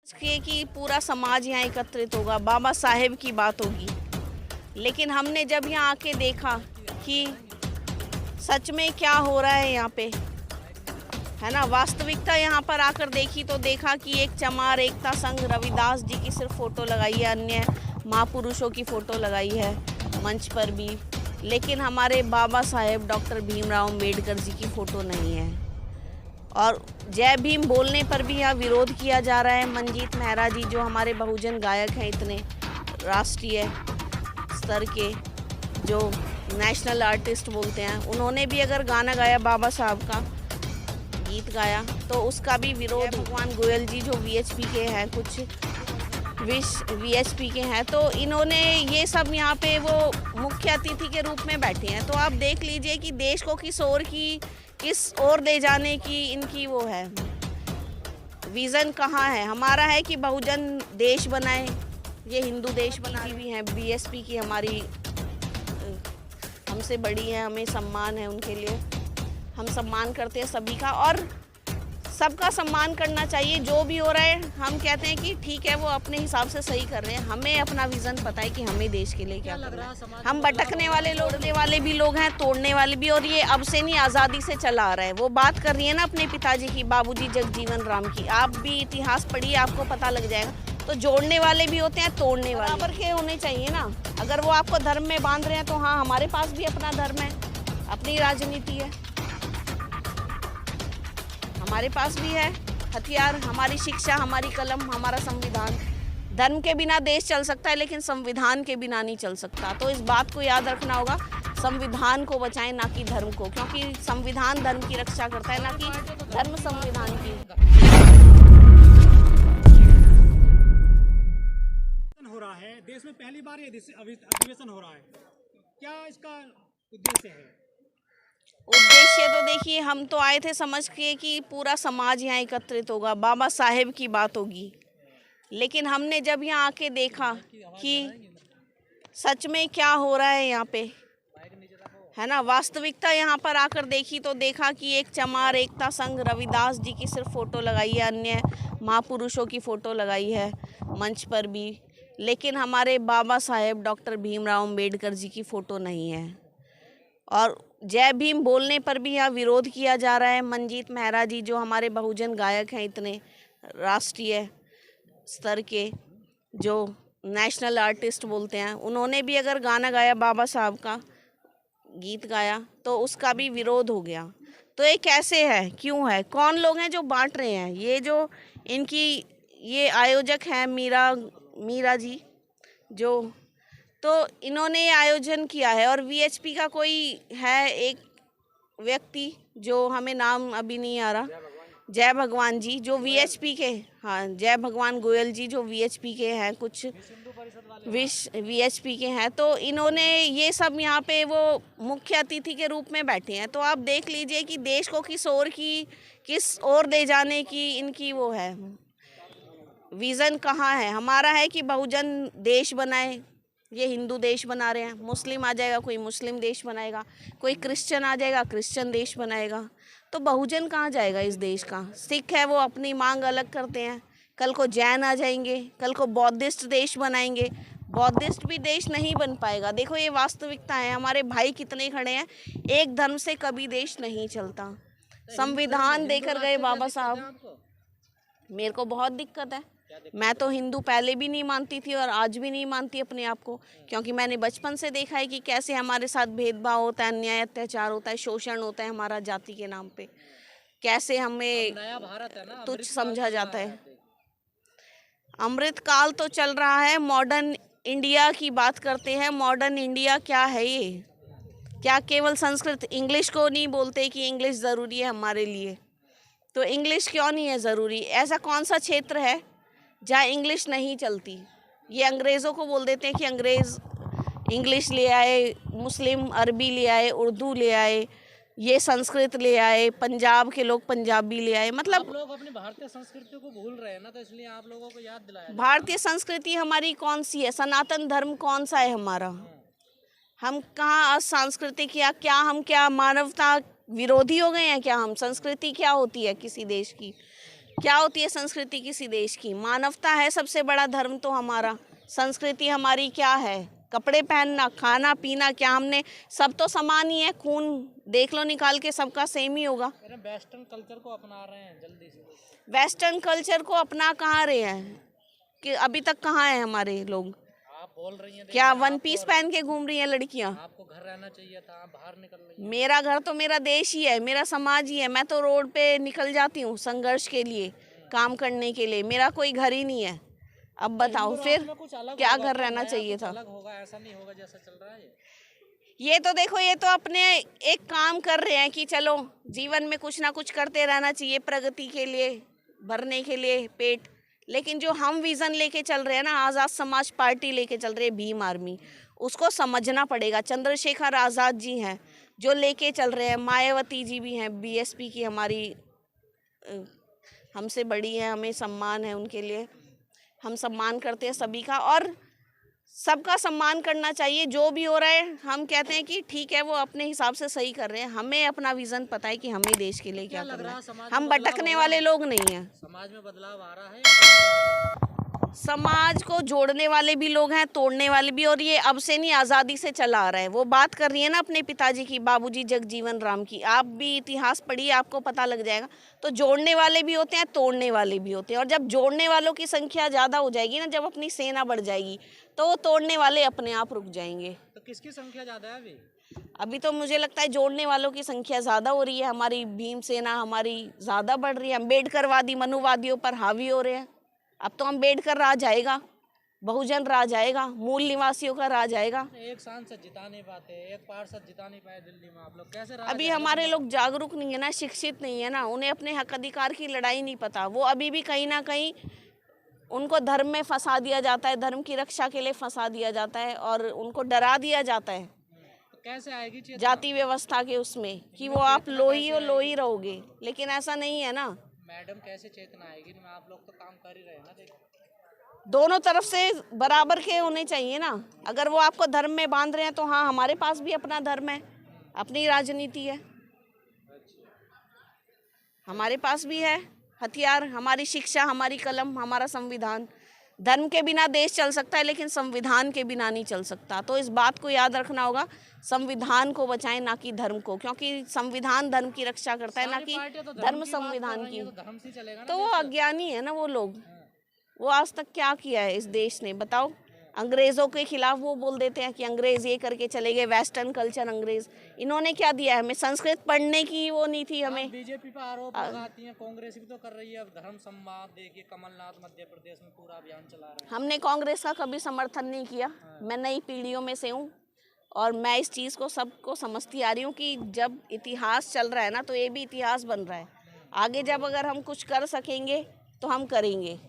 कि पूरा समाज यहाँ एकत्रित होगा, बाबा साहेब की बात होगी। लेकिन हमने जब यहाँ आके देखा कि सच में क्या हो रहा है यहाँ पे, है ना, वास्तविकता यहाँ पर आकर देखी तो देखा कि एक चमार एकता संघ रविदास जी की सिर्फ फ़ोटो लगाई है, अन्य महापुरुषों की फ़ोटो लगाई है मंच पर भी, लेकिन हमारे बाबा साहेब डॉक्टर भीमराव अम्बेडकर जी की फ़ोटो नहीं है। और जय भीम बोलने पर भी यहाँ विरोध किया जा रहा है। मंजीत मेहरा जी जो हमारे बहुजन गायक हैं, इतने राष्ट्रीय स्तर के जो नेशनल आर्टिस्ट बोलते हैं, उन्होंने भी अगर गाना गाया, बाबा साहब का गीत गाया, तो उसका भी विरोध। भगवान गोयल जी जो वीएचपी के हैं, कुछ वीएचपी के हैं, तो इन्होंने ये सब यहाँ पे वो मुख्य अतिथि के रूप में बैठे हैं। तो आप देख लीजिए कि देश को किस ओर ले जाने की इनकी वो है, विज़न कहाँ है। हमारा है कि बहुजन देश बनाए, ये हिंदू देश बनाए भी हैं। बीएसपी की हमारी हमसे बड़ी है, हमें सम्मान है उनके लिए, हम सम्मान करते हैं सभी का और सबका सम्मान करना चाहिए। जो भी हो रहा है हम कहते हैं कि ठीक है, वो अपने हिसाब से सही कर रहे हैं, हमें अपना विज़न पता है कि हमें देश के लिए क्या करना है। हम भटकने वाले तोड़ने वाले भी लोग हैं, तोड़ने वाले भी, और ये अब से नहीं आज़ादी से चला आ रहा है। वो बात कर रही है ना अपने पिताजी की, बाबूजी जगजीवन राम की, आप भी इतिहास पढ़िए, आपको पता लग जाएगा। तो जोड़ने वाले भी होते हैं, तोड़ने वाले बराबर के होने चाहिए ना। अगर वो आपको धर्म में बांध रहे हैं तो हाँ, हमारे पास भी अपना धर्म है, अपनी राजनीति है, हमारे पास भी है हथियार, हमारी शिक्षा, हमारी कलम, हमारा संविधान। धर्म के बिना देश चल सकता है, लेकिन संविधान के बिना नहीं चल सकता। तो इस बात को याद रखना होगा, संविधान को बचाएं ना कि धर्म को, क्योंकि संविधान धर्म की रक्षा करता है, ना कि धर्म संविधान की। हो रहा है देश में, पहली बार ये अधिवेशन हो रहा है, क्या इसका उद्देश्य है? उद्देश्य तो देखिए, हम तो आए थे समझ के कि पूरा समाज यहाँ एकत्रित होगा, बाबा साहेब की बात होगी। लेकिन हमने जब यहाँ आके देखा कि सच में क्या हो रहा है यहाँ पे, है ना, वास्तविकता यहाँ पर आकर देखी तो देखा कि एक चमार एकता संघ रविदास जी की सिर्फ फ़ोटो लगाई है, अन्य महापुरुषों की फ़ोटो लगाई है मंच पर भी, लेकिन हमारे बाबा साहेब डॉक्टर भीमराव अम्बेडकर जी की फ़ोटो नहीं है। और जय भीम बोलने पर भी यहाँ विरोध किया जा रहा है। मंजीत मेहरा जी जो हमारे बहुजन गायक हैं, इतने राष्ट्रीय स्तर के जो नेशनल आर्टिस्ट बोलते हैं, उन्होंने भी अगर गाना गाया, बाबा साहब का गीत गाया, तो उसका भी विरोध हो गया। तो ये कैसे है, क्यों है, कौन लोग हैं जो बांट रहे हैं? ये जो इनकी ये आयोजक हैं मीरा जी, जो तो इन्होंने ये आयोजन किया है। और वीएचपी का कोई है एक व्यक्ति जो हमें नाम अभी नहीं आ रहा, जय भगवान जी जो वीएचपी के, हाँ, जय भगवान गोयल जी जो वीएचपी के हैं, कुछ वीएचपी के हैं, तो इन्होंने ये सब यहाँ पे वो मुख्य अतिथि के रूप में बैठे हैं। तो आप देख लीजिए कि देश को किस ओर ले जाने की इनकी वो है, विज़न कहाँ है। हमारा है कि बहुजन देश बनाए, ये हिंदू देश बना रहे हैं, मुस्लिम आ जाएगा कोई मुस्लिम देश बनाएगा, कोई क्रिश्चियन आ जाएगा क्रिश्चियन देश बनाएगा, तो बहुजन कहाँ जाएगा इस देश का? सिख है वो अपनी मांग अलग करते हैं, कल को जैन आ जाएंगे, कल को बौद्धिस्ट देश बनाएंगे, बौद्धिस्ट भी देश नहीं बन पाएगा। देखो ये वास्तविकता है, हमारे भाई कितने खड़े हैं, एक धर्म से कभी देश नहीं चलता। संविधान देकर गए बाबा साहब, मेरे को बहुत दिक्कत है। मैं तो हिंदू पहले भी नहीं मानती थी और आज भी नहीं मानती अपने आप को, क्योंकि मैंने बचपन से देखा है कि कैसे हमारे साथ भेदभाव होता है, अन्याय अत्याचार होता है, शोषण होता है हमारा जाति के नाम पे, कैसे हमें तुच्छ समझा जाता है। अमृत काल तो चल रहा है, मॉडर्न इंडिया की बात करते हैं। मॉडर्न इंडिया क्या है ये? क्या केवल संस्कृत इंग्लिश को नहीं बोलते कि इंग्लिश ज़रूरी है हमारे लिए? तो इंग्लिश क्यों नहीं है ज़रूरी? ऐसा कौन सा क्षेत्र है जहाँ इंग्लिश नहीं चलती? ये अंग्रेज़ों को बोल देते हैं कि अंग्रेज़ इंग्लिश ले आए, मुस्लिम अरबी ले आए, उर्दू ले आए, ये संस्कृत ले आए, पंजाब के लोग पंजाबी ले आए। मतलब आप लोग अपनी भारतीय संस्कृति को भूल रहे हैं ना, तो इसलिए आप लोगों को याद दिलाया। भारतीय संस्कृति हमारी कौन सी है? सनातन धर्म कौन सा है हमारा? हम कहाँ सांस्कृतिक, या क्या हम क्या मानवता विरोधी हो गए हैं क्या? हम संस्कृति क्या होती है किसी देश की? क्या होती है संस्कृति किसी देश की? मानवता है सबसे बड़ा धर्म तो हमारा। संस्कृति हमारी क्या है? कपड़े पहनना, खाना पीना, क्या हमने सब तो समान ही है, खून देख लो निकाल के सबका सेम ही होगा। वेस्टर्न कल्चर को अपना रहे हैं जल्दी से। वेस्टर्न कल्चर को अपना कहाँ रहे हैं कि अभी तक कहाँ है हमारे लोग? आप बोल रही हैं क्या वन पीस पहन के घूम रही हैं लड़कियां? आपको घर रहना चाहिए था, आप बाहर निकल रही हैं। मेरा घर तो मेरा देश ही है, मेरा समाज ही है। मैं तो रोड पे निकल जाती हूँ संघर्ष के लिए, काम करने के लिए। मेरा कोई घर ही नहीं है। अब बताओ फिर कुछ अलग क्या होगा, घर रहना नया चाहिए कुछ था? अलग होगा, ऐसा नहीं होगा जैसा चल रहा है ये तो देखो, ये तो अपने एक काम कर रहे हैं कि चलो जीवन में कुछ ना कुछ करते रहना चाहिए, प्रगति के लिए, भरने के लिए पेट। लेकिन जो हम विजन लेके चल रहे हैं ना, आज़ाद समाज पार्टी लेके चल रहे हैं, भीम आर्मी, उसको समझना पड़ेगा। चंद्रशेखर आज़ाद जी हैं जो लेके चल रहे हैं, मायावती जी भी हैं, बीएसपी की हमारी हमसे बड़ी है, हमें सम्मान है उनके लिए। हम सम्मान करते हैं सभी का, और सबका सम्मान करना चाहिए। जो भी हो रहा है हम कहते हैं कि ठीक है, वो अपने हिसाब से सही कर रहे हैं। हमें अपना विजन पता है कि हमें देश के लिए क्या करना है। हम भटकने वाले लोग नहीं हैं। समाज में बदलाव आ रहा है। समाज को जोड़ने वाले भी लोग हैं, तोड़ने वाले भी। और ये अब से नहीं, आज़ादी से चला आ रहा है। वो बात कर रही है ना अपने पिताजी की, बाबूजी जगजीवन राम की। आप भी इतिहास पढ़िए, आपको पता लग जाएगा। तो जोड़ने वाले भी होते हैं, तोड़ने वाले भी होते हैं। और जब जोड़ने वालों की संख्या ज़्यादा हो जाएगी ना, जब अपनी सेना बढ़ जाएगी, तो वो तोड़ने वाले अपने आप रुक जाएंगे। तो किसकी संख्या ज्यादा है अभी? अभी तो मुझे लगता है जोड़ने वालों की संख्या ज़्यादा हो रही है। हमारी भीम सेना हमारी ज़्यादा बढ़ रही है। अम्बेडकरवादी मनुवादियों पर हावी हो रहे हैं। अब तो अम्बेडकर राज आएगा, बहुजन राज आएगा, मूल निवासियों का राज आएगा। एक सांसद जिता नहीं पाते, एक पार्षद जिता नहीं पाए दिल्ली में, आप लोग कैसे राज अभी आएगा? हमारे लोग जागरूक नहीं है ना, शिक्षित नहीं है ना, उन्हें अपने हक अधिकार की लड़ाई नहीं पता। वो अभी भी कहीं ना कहीं उनको धर्म में फंसा दिया जाता है, धर्म की रक्षा के लिए फंसा दिया जाता है, और उनको डरा दिया जाता है तो कैसे आएगी चेतना? जाति व्यवस्था के उसमें कि वो आप लोही और लोही रहोगे। लेकिन ऐसा नहीं है ना। मैडम कैसे चेतना आएगी? आप लोग तो काम कर ही रहे हैं ना। देखो, दोनों तरफ से बराबर के होने चाहिए ना। अगर वो आपको धर्म में बांध रहे हैं तो हाँ, हमारे पास भी अपना धर्म है, अपनी राजनीति है, हमारे पास भी है हथियार, हमारी शिक्षा, हमारी कलम, हमारा संविधान। धर्म के बिना देश चल सकता है, लेकिन संविधान के बिना नहीं चल सकता। तो इस बात को याद रखना होगा, संविधान को बचाएं ना कि धर्म को, क्योंकि संविधान धर्म की रक्षा करता है, ना कि धर्म संविधान की। धर्म से चलेगा ना। तो वो अज्ञानी है ना वो लोग। वो आज तक क्या किया है इस देश ने, बताओ? अंग्रेज़ों के खिलाफ वो बोल देते हैं कि अंग्रेज़ ये करके चले गए, वेस्टर्न कल्चर अंग्रेज़। इन्होंने क्या दिया है हमें? संस्कृत पढ़ने की वो नहीं थी हमें। बीजेपी पर आरोप लगाती हैं, कांग्रेस भी तो कर रही है। अब धर्म संवाद देखिए, कमलनाथ मध्य प्रदेश में पूरा अभियान चला रहे हैं। हमने कांग्रेस का कभी समर्थन नहीं किया। मैं नई पीढ़ियों में से हूँ, और मैं इस चीज़ को सबको समझती आ रही हूँ कि जब इतिहास चल रहा है ना, तो ये भी इतिहास बन रहा है। आगे जब अगर हम कुछ कर सकेंगे तो हम करेंगे।